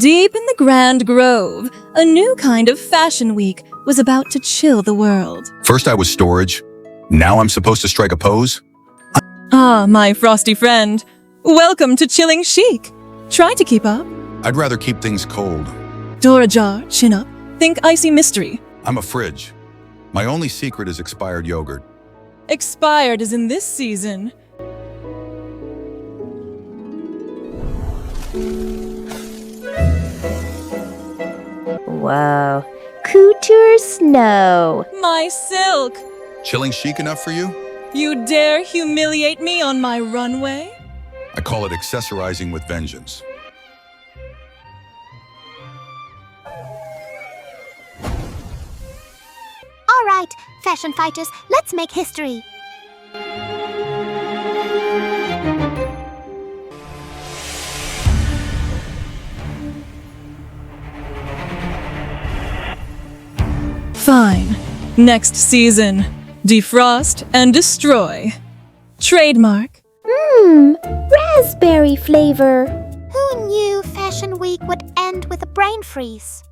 Deep in the Grand Grove, a new kind of fashion week was about to chill the world. First I was storage. Now I'm supposed to strike a pose? Ah, my frosty friend. Welcome to Chilling Chic. Try to keep up. I'd rather keep things cold. Door ajar, chin up. Think icy mystery. I'm a fridge. My only secret is expired yogurt. Expired is in this season. Whoa. Couture snow. My silk. Chilling chic enough for you? You dare humiliate me on my runway? I call it accessorizing with vengeance. All right, fashion fighters, let's make history. Fine. Next season, Defrost and Destroy. Trademark. Raspberry flavor. Who knew Fashion Week would end with a brain freeze?